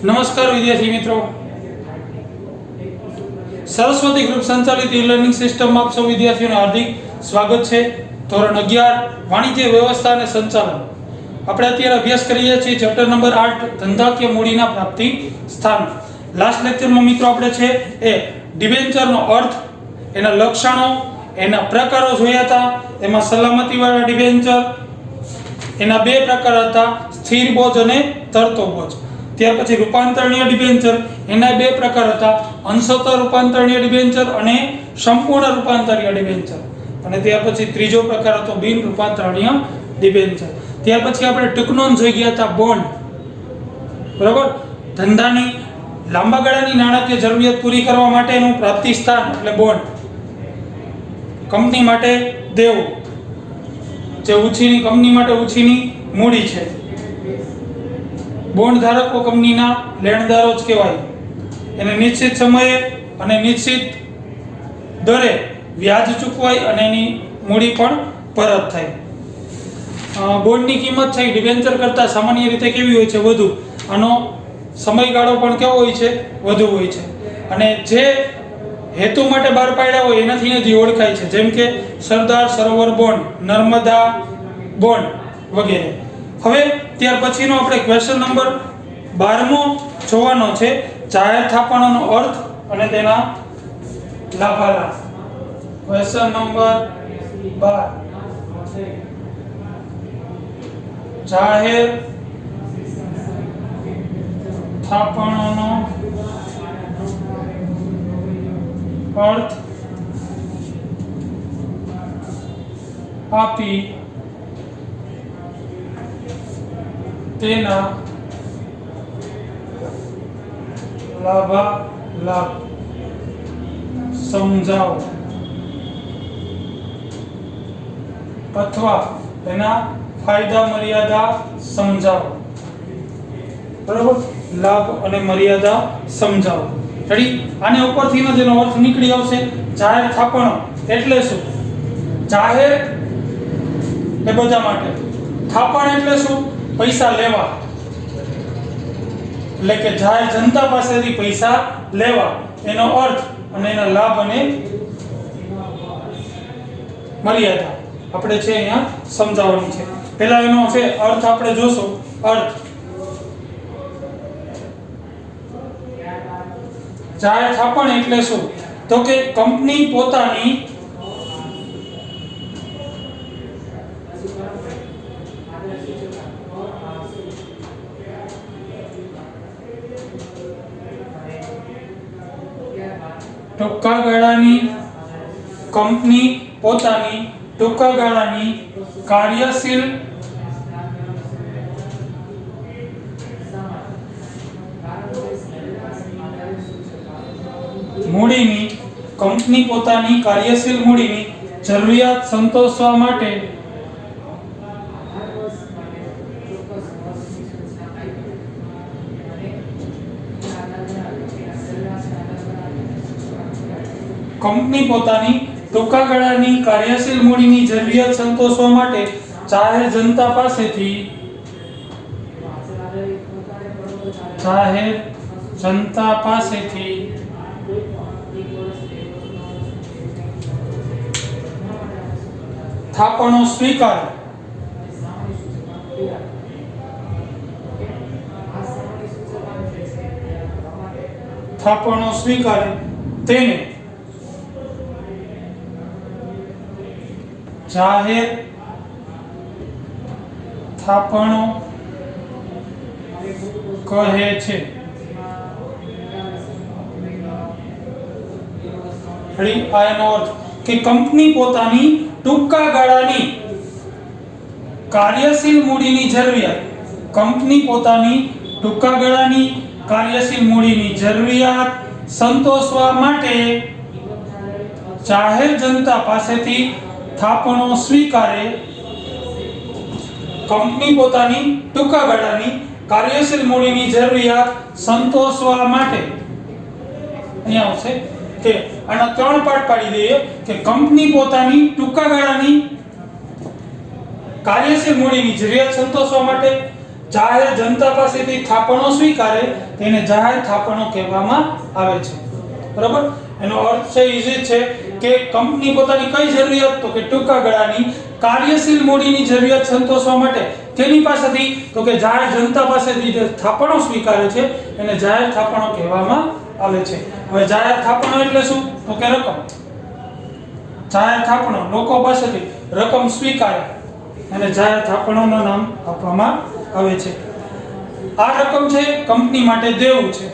નમસ્કાર વિદ્યાર્થી મિત્રો, સરસ્વતી ગ્રુપ સંચાલિત ઈ લર્નિંગ સિસ્ટમમાં આપ સૌ વિદ્યાર્થીઓનું હાર્દિક સ્વાગત છે। ધોરણ 11 વાણિજ્ય વ્યવસ્થા અને સંચાલન આપણે અત્યારે અભ્યાસ કરીએ છીએ ચેપ્ટર નંબર 8 ધંધાકીય મૂડીના પ્રાપ્તિ સ્થાન। લાસ્ટ લેક્ચરમાં મિત્રો આપણે છે એ ડિબેન્ચરનો અર્થ, એના લક્ષણો, એના પ્રકારો જોયા હતા। એમાં સલામતીવાળા ડિબેન્ચર, એના બે પ્રકાર હતા, સ્થિર બોજ અને તરતો બોજ। ત્યાર પછી રૂપાંતરણીય ડિબેન્ચર, એના બે પ્રકાર હતા, અંશતઃ રૂપાંતરણીય ડિબેન્ચર અને સંપૂર્ણ રૂપાંતરણીય ડિબેન્ચર। અને ત્યાર પછી ત્રીજો પ્રકાર હતો બિન રૂપાંતરણીય ડિબેન્ચર। ત્યાર પછી આપણે ટૂંક નોંધ જોઈ ગયા હતા બોન્ડ, બરાબર। ધંધાની લાંબા ગાળાની નાણાકીય જરૂરિયાત પૂરી કરવા માટેનું પ્રાપ્તિ સ્થાન એટલે બોન્ડ। કંપની માટે દેવું, જે ઉછીની કંપની માટે ઉછીની મૂડી છે। બોન્ડ ધારકો કંપનીના લેણદારો જ કહેવાય। એને નિશ્ચિત સમયે અને નિશ્ચિત દરે વ્યાજ ચૂકવાય અને એની મૂડી પણ પરત થાય। બોન્ડની કિંમત છે ડિબેન્ચર કરતાં સામાન્ય રીતે કેવી હોય છે? વધુ। આનો સમયગાળો પણ કેવો હોય છે? વધુ હોય છે। અને જે હેતુ માટે બહાર પાડ્યા હોય એનાથી જ ઓળખાય છે, જેમ કે સરદાર સરોવર બોન્ડ, નર્મદા બોન્ડ વગેરે। હવે ત્યાર પછીનો આપણે ક્વેશ્ચન નંબર 12મો જોવાનો છે, જાહેર થાપણોનો અર્થ અને તેના લાભાલાભ। ક્વેશ્ચન નંબર 12, જાહેર થાપણોનો અર્થ આપી તેના લાભાલાભ સમજાવો અથવા તેના ફાયદા મર્યાદા સમજાવો, બરાબર। લાભ અને મર્યાદા સમજાવો, રેડી। આને ઉપરથી જેનો અર્થ નીકળી આવશે, જાહેર થાપણો એટલે શું? જાહેર એ બધા માટે, થાપણ એટલે શું? પૈસા લેવા, એટલે કે જાહેર જનતા પાસેથી પૈસા લેવા, એનો અર્થ અને એના લાભ અને મર્યાદા આપણે છે અહીંયા સમજાવવાની છે। પહેલા એનો છે અર્થ આપણે જોશું। અર્થ, જાહેર થાપણ એટલે શું? તો કે કંપની પોતાની ટૂંકા ગાળાની કાર્યશીલ મૂડીની, કંપની પોતાની કાર્યશીલ મૂડીની જરૂરિયાત સંતોષવા માટે કંપની પોતાની ટૂંકા ગાળાની કાર્યશીલ મૂડીની જરૂરિયાત સંતોષવા માટે જાહેર જનતા પાસેથી થાપણો સ્વીકારે, તેને જાહેર થાપણો કહે છે। આનો અર્થ કે કંપની પોતાની ટૂંકા ગાળાની કાર્યશીલ મૂડીની જરૂરિયાત, કંપની પોતાની ટૂંકા ગાળાની કાર્યશીલ મૂડીની જરૂરિયાત સંતોષવા માટે જાહેર જનતા પાસેથી થાપણો સ્વીકારે। કંપની પોતાની ટૂંકા ગાળાની કાર્યશીલ મૂડીની જરૂરિયાત સંતોષવા માટે, અહીંયા આવશે કે આના ત્રણ પાર્ટ પાડી દઈએ કે કંપની પોતાની ટૂંકા ગાળાની કાર્યશીલ મૂડીની જરૂરિયાત સંતોષવા માટે જાહેર જનતા પાસેથી થાપણો સ્વીકારે તેને જાહેર થાપણો કહેવામાં આવે છે. બરાબર. એનો અર્થ છે એ છે કે કંપની પોતાની કઈ જરૂરિયાત, તો કે ટૂંકા ગાળાની કાર્યશીલ મૂડીની જરૂરિયાત સંતોષવા માટે તેની પાસેથી, તો કે જાહેર જનતા પાસેથી જે થાપણો સ્વીકારે છે એને જાહેર થાપણો કહેવામાં આવે છે. હવે જાહેર થાપણો એટલે શું, તો કે રકમ. જાહેર થાપણો લોકો પાસેથી રકમ સ્વીકારે અને જાહેર થાપણોનું નામ આપવામાં આવે છે. આ રકમ છે કંપની માટે દેવું છે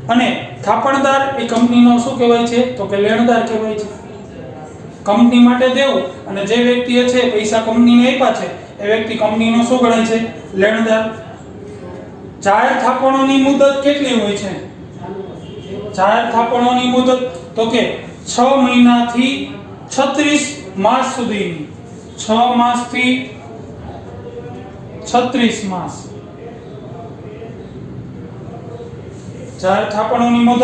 અને થાપણદાર એ કંપનીનો શું કહેવાય છે, તો કે લેણદાર કહેવાય છે. કંપની માટે દેવું અને જે વ્યક્તિએ છે પૈસા કંપનીને આપ્યા છે એ વ્યક્તિ કંપનીનો શું ગણાય છે, લેણદાર. જાહેર થાપણોની મુદત કેટલી હોય છે? જાહેર થાપણોની મુદત તો કે 6 મહિનાથી 36 માસ સુધીની. 6 માસથી 36 માસ. જાહેર થાપણોની મુદત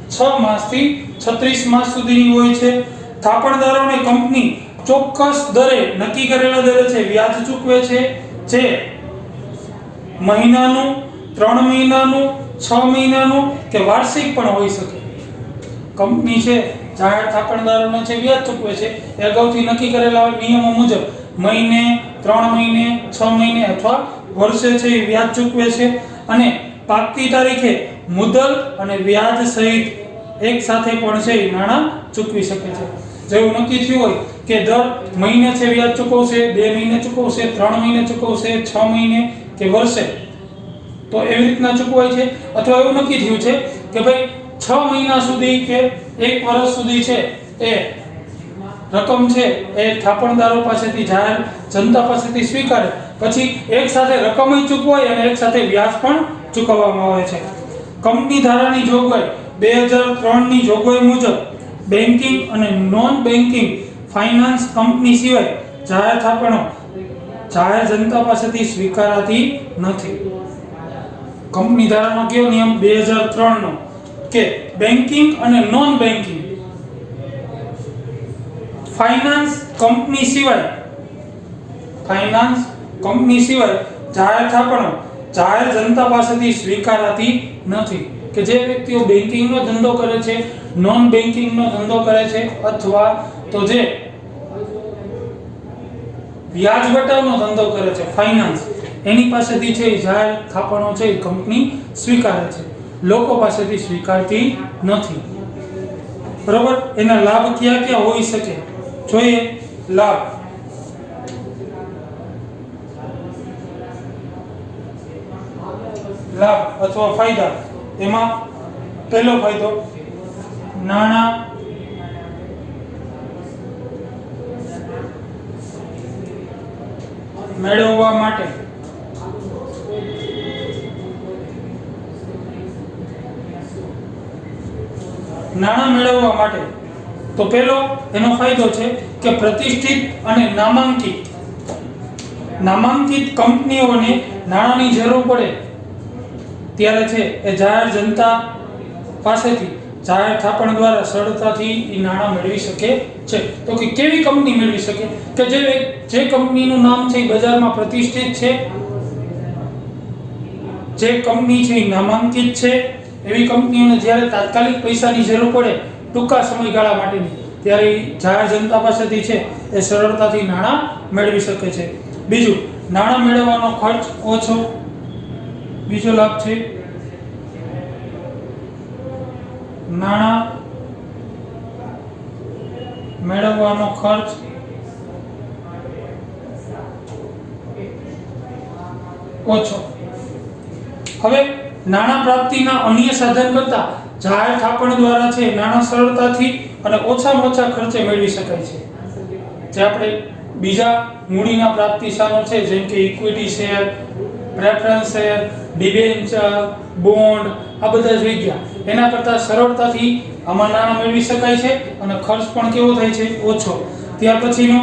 6 માસથી 36 માસ સુધીની હોય છે. થાપણદારોને કંપની ચોક્કસ દરે, નક્કી કરેલા દરે છે વ્યાજ ચૂકવે છે, જે મહિનાનું, 3 મહિનાનું, 6 મહિનાનું કે વાર્ષિક પણ હોઈ શકે. કંપની છે જાહેર થાપણદારોને છે વ્યાજ ચૂકવે છે એ અગાઉથી નક્કી કરેલા નિયમો મુજબ મહિને, 3 મહિને, 6 મહિને અથવા વર્ષે છે એ વ્યાજ ચૂકવે છે અને પાકતી તારીખે મુદત અને વ્યાજ સહિત એક સાથે પણ છે એ નાણાં ચૂકવી શકે છે. જેવું નક્કી થયું હોય કે દર મહિને છે વ્યાજ ચૂકવશે, 2 મહિને ચૂકવશે, 3 મહિને ચૂકવશે, 6 મહિને કે વર્ષે, તો એવી રીતના ચૂકવાય છે. અથવા એવું નક્કી થયું છે કે ભાઈ 6 મહિના સુધી કે 1 વર્ષ સુધી છે એ રકમ છે એ થાપણદારો પાસેથી, જાહેર જનતા પાસેથી સ્વીકારે, પછી એક સાથે રકમ ચૂકવાય અને એક સાથે વ્યાજ પણ ચૂકવવામાં આવે છે. કંપની ધારાની જોગવાઈ 2003 ની જોગવાઈ મુજબ બેન્કિંગ અને નોન બેન્કિંગ ફાઇનાન્સ કંપની સિવાય જાહેર થાપણો જાહેર જનતા પાસેથી સ્વીકારાતી નથી. કંપની ધારાનો કયો નિયમ 2003 નો કે બેન્કિંગ અને નોન બેન્કિંગ ફાઇનાન્સ કંપની સિવાય જાહેર થાપણો જાહેર જનતા પાસેથી સ્વીકારાતી નથી. કે જે વ્યક્તિઓ બેન્કિંગનો ધંધો કરે છે, નોન બેન્કિંગનો ધંધો કરે છે અથવા તો જે વ્યાજ વટાવનો ધંધો કરે છે, ફાઇનાન્સ, એની પાસેથી છે જાહેર થાપણો છે કંપની સ્વીકારે છે, લોકો પાસેથી સ્વીકારતી નથી. બરોબર. એના લાભ ક્યાં ક્યાં હોઈ શકે જોઈએ. લાભ અથવા ફાયદા. એમાં પહેલો ફાયદો, નાણાં મેળવવા માટે તો પહેલો એનો ફાયદો છે કે પ્રતિષ્ઠિત અને નામાંકિત કંપનીઓને નાણાંની જરૂર પડે ત્યારે છે એ જાહેર જનતા પાસેથી જાહેર થાપણ દ્વારા સરળતાથી એ નાણાં મેળવી શકે છે. તો કે કેવી કંપની મેળવી શકે કે જે કંપનીનું નામ છે એ બજારમાં પ્રતિષ્ઠિત છે, જે કંપની છે એ નામાંકિત છે, એવી કંપનીઓને જ્યારે તાત્કાલિક પૈસાની જરૂર પડે ટૂંકા સમયગાળા માટેની, ત્યારે જાહેર જનતા પાસેથી છે એ સરળતાથી નાણાં મેળવી શકે છે. બીજું, નાણાં મેળવવાનો ખર્ચ ઓછો. બીજો લાભ છે નાણાં મેળવવાનો ખર્ચ ઓછો. હવે નાણાં પ્રાપ્તિના અન્ય સાધન કરતા જાહેર થાપણ દ્વારા છે નાણાં સરળતાથી અને ઓછામાં ઓછા ખર્ચે મેળવી શકાય છે. જે આપણે બીજા મૂડીના પ્રાપ્તિ સાધનો છે જેમ કે equity share, preference share, debenture, bond, આ બધા જોઈ ગયા, એના કરતાં સરળતાથી આમાં નાણાં મેળવી શકાય છે અને ખર્ચ પણ કેવો થાય છે, ઓછો. ત્યાર પછીનો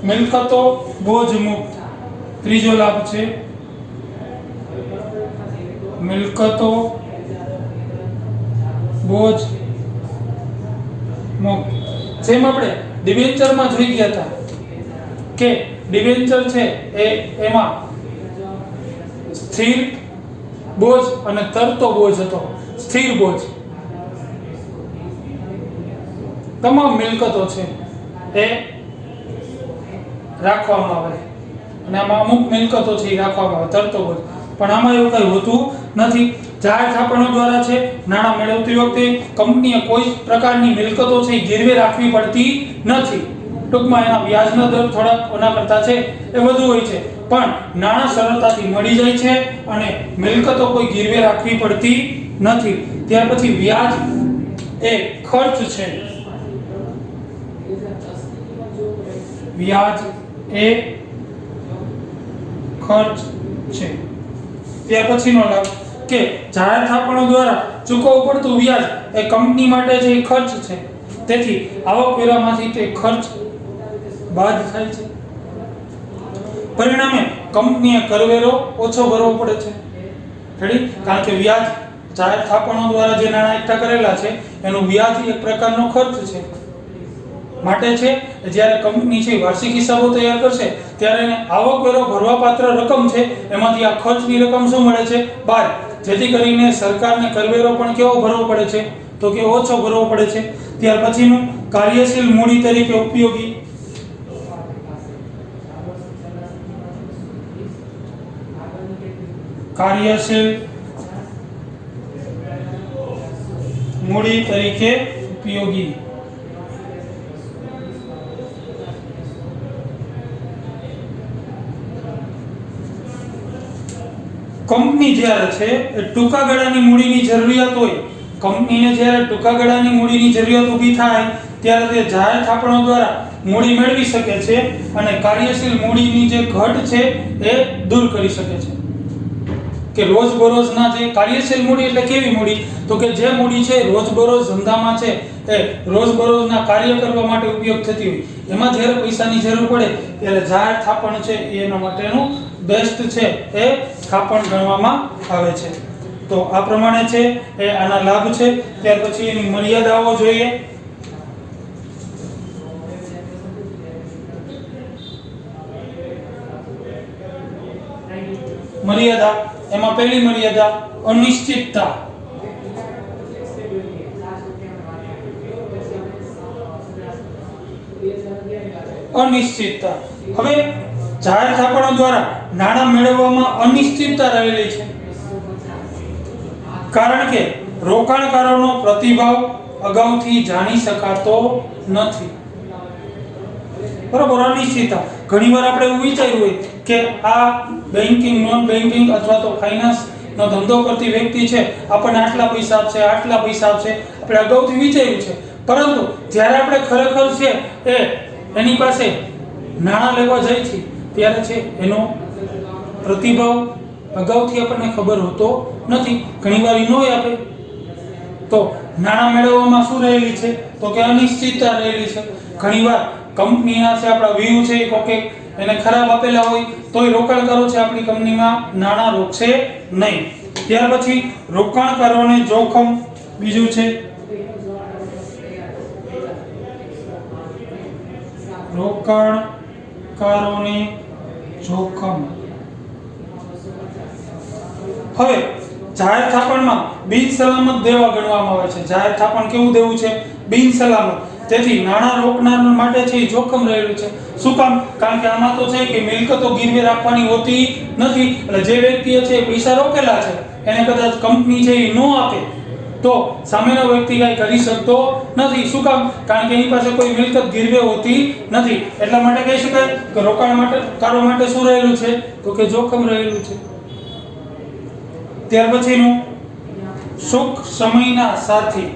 મિલકતો બોજ મુક્ત. ત્રીજો લાભ છે મિલકતો બોજ મુક્ત. જેમ આપણે ડિબેન્ચરમાં જોઈ ગયા હતા કે ડિબેન્ચર છે એમાં સ્થિર બોજ અને તરતો બોજ હતો. સ્થિર બોજ તમામ મિલકતો છે એ રાખવામાં આવે અને આમાં અમુક મિલકતો છે એ રાખવામાં આવે તરતો બોજ. પણ આમાં એવું કઈ હોતું નથી. જાહેર થાપણો દ્વારા છે નાણાં મેળવતી વખતે કંપનીએ કોઈ પ્રકારની મિલકતો છે ગીરવે રાખવી પડતી નથી. ટૂંકમાં એના વ્યાજનો દર થોડા ઓના કરતા છે એ વધુ હોય છે, પણ નાણાં સરળતાથી મળી જાય છે અને મિલકતો કોઈ ગીરવે રાખવી પડતી નથી. ત્યાર પછી વ્યાજ એ ખર્ચ છે. વ્યાજ એ ખર્ચ છે. ત્યાર પછીનો લાભ કે જાહેર થાપણો દ્વારા ચૂકવવું પડતું વ્યાજ એ કંપની માટે જે ખર્ચ છે, તેથી આવકવેરામાંથી તે ખર્ચ બાદ થાય છે. પરિણામે કંપનીએ કરવેરો ઓછો ભરવો પડે છે. રેડી? કારણ કે વ્યાજ જાહેર થાપણો દ્વારા જે નાણાં એકઠા કરેલા છે એનું વ્યાજ એક પ્રકારનો ખર્ચ છે. માટે છે જ્યારે કંપની છે વાર્ષિક હિસાબો તૈયાર કરશે ત્યારે એને આવકવેરો ભરવાપાત્ર રકમ છે એમાંથી આ ખર્ચની રકમ શું મળે છે? બાદ. જેથી કરીને સરકારને કરવેરો પણ કેવો ભરવો પડે છે? તો કે ઓછો ભરવો પડે છે. ત્યાર પછીનું કાર્યશીલ મૂડી તરીકે ઉપયોગી. કાર્યશીલ મૂડી તરીકે ઉપયોગી. કંપની જ્યારે છે એ ટૂંકા ગાળાની મૂડીની જરૂરિયાત હોય, કંપનીને જ્યારે ટૂંકા ગાળાની મૂડીની જરૂરિયાત ઊભી થાય ત્યારે તે જાહેર થાપણો દ્વારા મૂડી મેળવી શકે છે અને કાર્યશીલ મૂડીની જે ઘટ છે એ દૂર કરી શકે છે. કે રોજબરોજના જે કાર્યશીલ મૂડી એટલે કેવી મૂડી? તો કે જે મૂડી છે રોજબરોજ ધંધામાં છે એ રોજબરોજના કાર્ય કરવા માટે ઉપયોગ થતી હોય, એમાં જ્યારે પૈસાની જરૂર પડે ત્યારે જાહેર થાપણ છે એના માટેનું બેસ્ટ છે એ થાપણ ગણવામાં આવે છે. તો આ પ્રમાણે છે એ આના લાભ છે. ત્યાર પછી એની મર્યાદાઓ જોઈએ. મર્યાદા, એમાં પહેલી મર્યાદા અનિશ્ચિતતા. અનિશ્ચિતતા. હવે જાહેર થાપણો દ્વારા નાણાં મેળવવામાં અનિશ્ચિતતા રહેલી છે, કારણ કે રોકાણકારોનો પ્રતિભાવ અગાઉથી જાણી શકાતો નથી. બરોબર? અનિશ્ચિતતા. ઘણીવાર આપણે એવું વિચાર્યું હોય કે આ બેન્કિંગ, નોન બેન્કિંગ અથવા તો ફાઇનાન્સ નો ધંધો કરતી વ્યક્તિ છે આપણને આટલા પૈસા આપશે, આટલા પૈસા આપશે, આપણે અગાઉથી વિચાર્યું છે. પરંતુ જ્યારે આપણે ખરેખર છે એ એની પાસે નાણાં લેવા જાય છે ત્યારે છે એનો પ્રતિભાવ અગાઉથી આપણને ખબર હોતો નથી. ઘણીવાર ઈ નો આપે. તો નાણાં મેળવવામાં શું રહેલી છે? તો કે અનિશ્ચિતતા રહેલી છે. ઘણીવાર કંપનીના છે આપણા વ્યૂ છે કે એને ખરાબ આપેલા હોય તોય રોકાણકારો છે આપણી કંપનીમાં નાણાં રોકશે નહીં. ત્યાર પછી રોકાણકારોને જોખમ. બીજું છે રોકાણકારોને જોખમ. હવે જાહેર થાપણમાં બિનસલામત દેવા ગણવામાં આવે છે. જાહેર થાપણ કેવું દેવું છે? બિનસલામત. તેથી નાણાં રોકનાર માટે છે એ જોખમ રહેલું છે. શું કામ? કારણ કે આમાં તો છે કે મિલકતો ગીરવે રાખવાની હોતી નથી. એટલે જે વ્યક્તિએ છે પૈસા રોકેલા છે એને કદાચ કંપની છે એ ન આપે તો સામેનો વ્યક્તિ કાંઈ કરી શકતો નથી. શું કામ? કારણ કે એની પાસે કોઈ મિલકત ગીરવે હોતી નથી. એટલા માટે કહી શકાય કે રોકાણકારો માટે શું રહેલું છે? તો કે જોખમ રહેલું છે. ત્યાર પછીનું સુખ સમયના સાથી.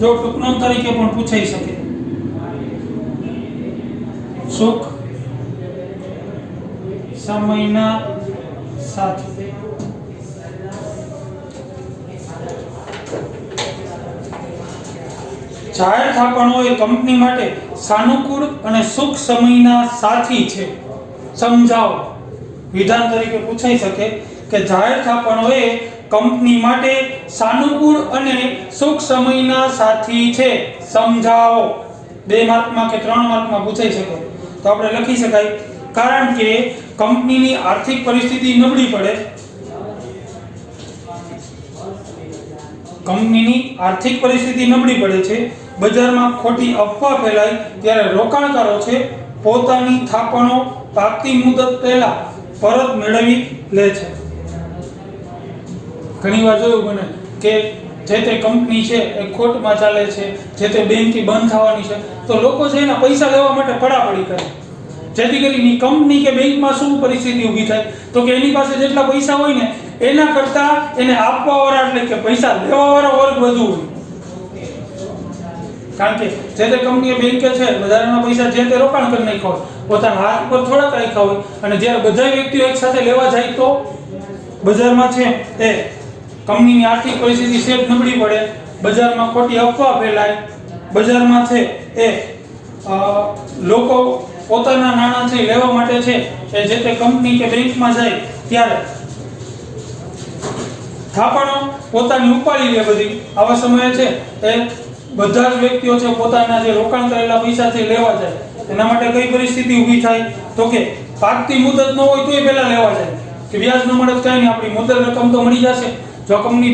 જો ટૂંકનામ તરીકે પણ પૂછાઈ શકે. સુખ સમયના સાથી. જાહેર થાપણો એ કંપની માટે સાનુકૂળ અને સુખ સમયના સાથી છે. સમજાવો. વિધાન તરીકે પૂછાઈ શકે કે જાહેર થાપણો એ કંપની માટે સાનુકૂળ અને સુખ સમયના સાથી છે. સમજાવો. 2 માર્કમાં કે 3 માર્કમાં પૂછાઈ શકે. તો આપણે લખી શકાય કારણ કે કંપનીની આર્થિક પરિસ્થિતિ નબળી પડે, કંપનીની આર્થિક પરિસ્થિતિ નબળી પડે છે, બજારમાં ખોટી અફવા ફેલાય ત્યારે રોકાણકારો છે પોતાની થાપણો પાકતી મુદત પહેલા પરત મેળવી લે છે. ઘણીવાર જોયું બને કે જે તે કંપની છે એ ખોટમાં ચાલે છે, જે તે બેંકથી બંધ થવાની છે, તો લોકો છે એના પૈસા લેવા માટે પડાપડી કરે, જેથી કરીને કંપની કે બેંકમાં શું પરિસ્થિતિ ઊભી થાય તો કે એની પાસે જેટલા પૈસા હોય ને એના કરતા એને આપવાવાળા એટલે કે પૈસા લેવાવાળા વર્ગ વધુ હોય. કારણ કે જે તે કંપનીએ બેંકે છે વધારાના પૈસા જે તે રોકાણ કરી નાખ્યા હોય, પોતાના હાથ પર થોડાક રાખ્યા હોય, અને જ્યારે બધા વ્યક્તિઓ એક સાથે લેવા જાય તો બજારમાં છે એ કંપનીની આર્થિક પરિસ્થિતિ સેજ નબળી પડે, બજારમાં ખોટી અફવા ફેલાય, બજારમાં છે એ લોકો પોતાના નાણાં છે લેવા માટે છે એ જે તે કંપની કે બેંકમાં જાય ત્યારે થાપણો પોતાની ઉપાડી લે બધી. આવા સમયે છે એ બધા જ વ્યક્તિઓ છે પોતાના જે રોકાણ કરેલા પૈસા છે લેવા જાય. એના માટે કઈ પરિસ્થિતિ ઊભી થાય તો કે પાકતી મુદત ન હોય તોય પહેલા લેવા જાય કે વ્યાજ ન મળે તો કાંઈ નહીં, આપણી મુદ્દલ રકમ તો મળી જશે. જો કંપની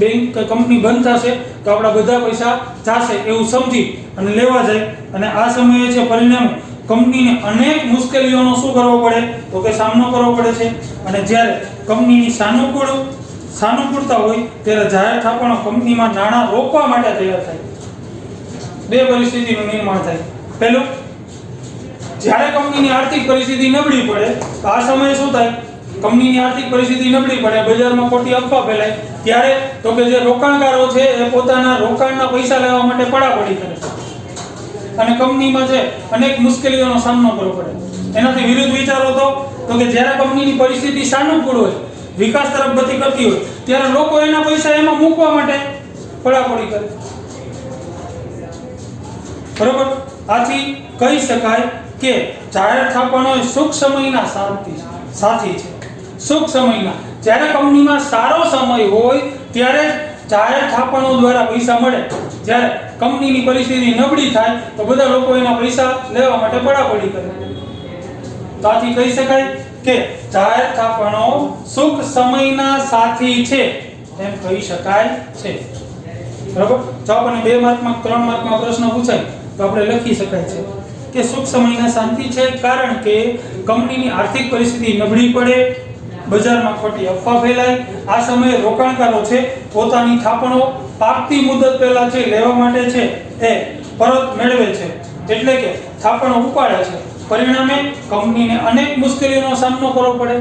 બેંક કંપની બંધ થશે તો આપણા બધા પૈસા જશે એવું સમજી અને લેવા જાય. અને આ સમયે છે પરિણામે કંપનીને અનેક મુશ્કેલીઓનો શું કરવો પડે તો કે સામનો કરવો પડે છે. અને જ્યારે કંપનીની સાનુકૂળતા હોય ત્યારે જાહેર થાપણો કંપનીમાં નાણાં રોકવા માટે તૈયાર થાય. બે પરિસ્થિતિનું નિર્માણ થાય. પહેલું, જ્યારે કંપનીની આર્થિક પરિસ્થિતિ નબળી પડે તો આ સમયે શું થાય, કંપનીની આર્થિક પરિસ્થિતિ નબળી પડે, બજારમાં ખોટી અફવા ફેલાય ત્યારે તો કે જે રોકાણકારો છે એ પોતાના રોકાણના પૈસા લેવા માટે પડાપડી કરે અને કંપનીમાં છે અનેક મુશ્કેલીઓનો સામનો કરવો પડે. એનાથી વિરુદ્ધ વિચારો તો કે જ્યારે કંપનીની પરિસ્થિતિ સાનુકૂળ હોય, વિકાસ તરફ ગતિ કરતી હોય ત્યારે લોકો એના પૈસા એમાં મૂકવા માટે પડાપડી કરે. બરોબર? આથી કહી શકાય કે જાહેર થાપણો એ સુખ સમયના સાથી છે. સુખ સમયના, જ્યારે કંપનીમાં સારો સમય હોય ત્યારે જાહેર થાપણો દ્વારા પૈસા મળે, જ્યારે કંપનીની પરિસ્થિતિ નબળી થાય તો બધા લોકો એના પૈસા લેવા માટે પડાપડી કરે. તો આથી કહી શકાય કે જાહેર થાપણો સુખ સમયના સાથી છે એમ કહી શકાય છે. બરાબર? જો આપણને 2 માર્કમાં 3 માર્કમાં પ્રશ્ન પૂછાય તો આપણે લખી શકાય છે કે સુખ સમયના શાંતિ છે કારણ કે કંપનીની આર્થિક પરિસ્થિતિ નબળી પડે, બજારમાં ખોટી અફવા ફેલાય, આ સમયે રોકાણકારો છે પોતાની થાપણો પાકતી મુદત પહેલા છે લેવા માટે છે એ પરત મેળવે છે, એટલે કે થાપણો ઉપાડે છે. પરિણામે કંપનીને અનેક મુશ્કેલીઓનો સામનો કરવો પડે.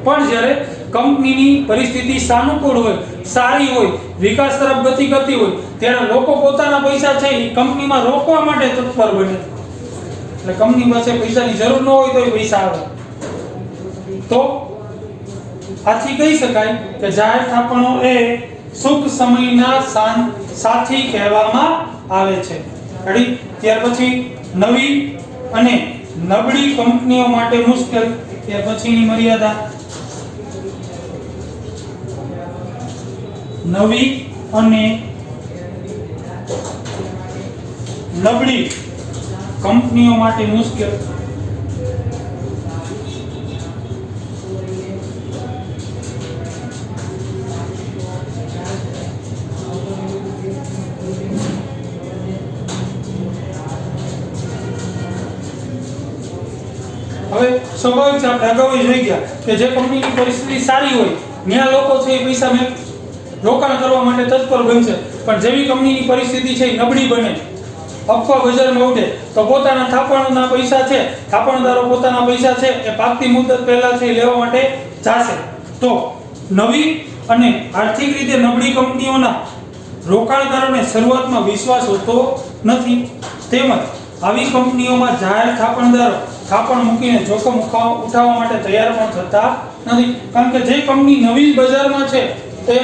પણ જ્યારે કંપનીની પરિસ્થિતિ સાનુકૂળ હોય, સારી હોય, વિકાસ તરફ ગતિ કરતી હોય ત્યારે લોકો પોતાના પૈસા છે એ કંપનીમાં રોકવા માટે તત્પર બને. એટલે કંપની પાસે પૈસાની જરૂર ન હોય તો પૈસા આવે. તો આથી કહી શકાય કે જાહેર થાપણો એ સુખ સમયના સાથી કહેવામાં આવે છે. ત્યાર પછી નવી અને નબળી કંપનીઓ માટે મુશ્કેલ, ત્યાર પછીની મર્યાદા. નવી અને નબળી કંપનીઓ માટે મુશ્કેલ. હવે સ્વાભાવિક છે, આપણે અગાઉ જોઈ ગયા કે જે કંપનીની પરિસ્થિતિ સારી હોય ત્યાં લોકો છે એ પૈસા રોકાણ કરવા માટે તત્પર બનશે. પણ જેવી કંપનીની પરિસ્થિતિ છે એ નબળી બને, અફવા બજારમાં ઉડે તો પોતાના થાપણના પૈસા છે, થાપણદારો પોતાના પૈસા છે એ પાકતી મુદત પહેલા છે લેવા માટે જશે. તો નવી અને આર્થિક રીતે નબળી કંપનીઓના રોકાણકારોને શરૂઆતમાં વિશ્વાસ હોતો નથી, તેમજ આવી કંપનીઓમાં જાહેર થાપણદારો થાપણ મૂકીને જોખમ ઉઠાવવા માટે તૈયાર પણ થતા નથી. કારણ કે જે કંપની નવી બજારમાં છે તે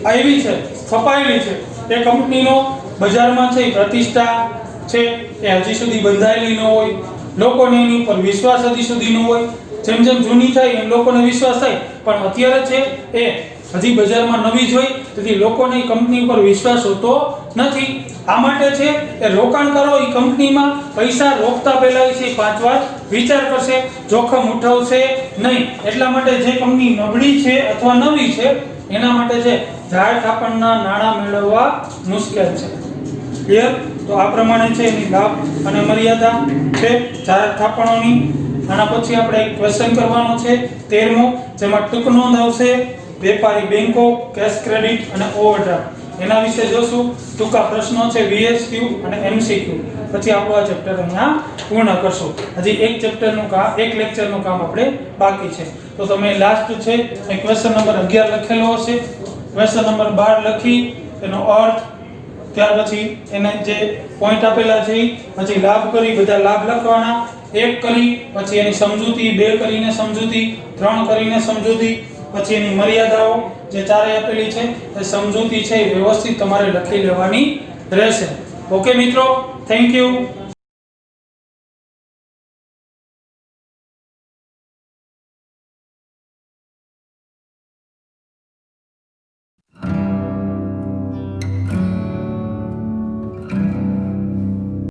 આવી છે, સ્થપાયેલી છે, તે કંપનીનો બજારમાં છે પ્રતિષ્ઠા છે એ હજી સુધી બંધાયેલી ન હોય, લોકોને એની ઉપર વિશ્વાસ હજી સુધી ન હોય. જેમ જેમ જૂની થાય એમ લોકોને વિશ્વાસ થાય, પણ અત્યારે છે એ હજી બજારમાં નવી જ હોય, તેથી લોકોને કંપની ઉપર વિશ્વાસ હોતો નથી. આ માટે છે કે રોકાણકારો એ કંપનીમાં પૈસા રોકતા પહેલા છે 5 વાર વિચાર કરશે, જોખમ ઉઠાવશે નહીં. એટલા માટે જે કંપની નબળી છે અથવા નવી છે એના માટે છે જાહેર થાપણના નાણાં મેળવવા મુશ્કેલ છે. ક્લિયર? તો આ પ્રમાણે છે એની લાભ અને મર્યાદા છે જાહેર થાપણોની. આના પછી આપણે એક ક્વેશ્ચન કરવાનો છે 13મો, જેમાં ટૂંક નોંધ આવશે વેપારી બેંકો, કેશ ક્રેડિટ અને ઓવરડ્રાફ્ટ. એના વિશે જોશું. ટૂંકા પ્રશ્નો છે VSQ અને MCQ. પછી આપણું આ ચેપ્ટર અહીંયા પૂર્ણ કરશું. હજી એક ચેપ્ટરનું કામ, એક લેક્ચરનું કામ આપણે બાકી છે. તો તમે લાસ્ટ છે એ ક્વેશ્ચન નંબર 11 લખેલો હશે, ક્વેશ્ચન નંબર 12 લખી એનો અર્થ, ત્યાર પછી એને જે પોઈન્ટ આપેલા છે પછી લાભ કરી, બધા લાભ લખવાના, 1 કરી પછી એની સમજૂતી, 2 કરીને સમજૂતી, 3 કરીને સમજૂતી, પછી એની મર્યાદાઓ જે ચારે આપેલી છે એ સમજૂતી છે એ વ્યવસ્થિત તમારે લખી લેવાની રહેશે. ઓકે મિત્રો, થેન્ક યુ.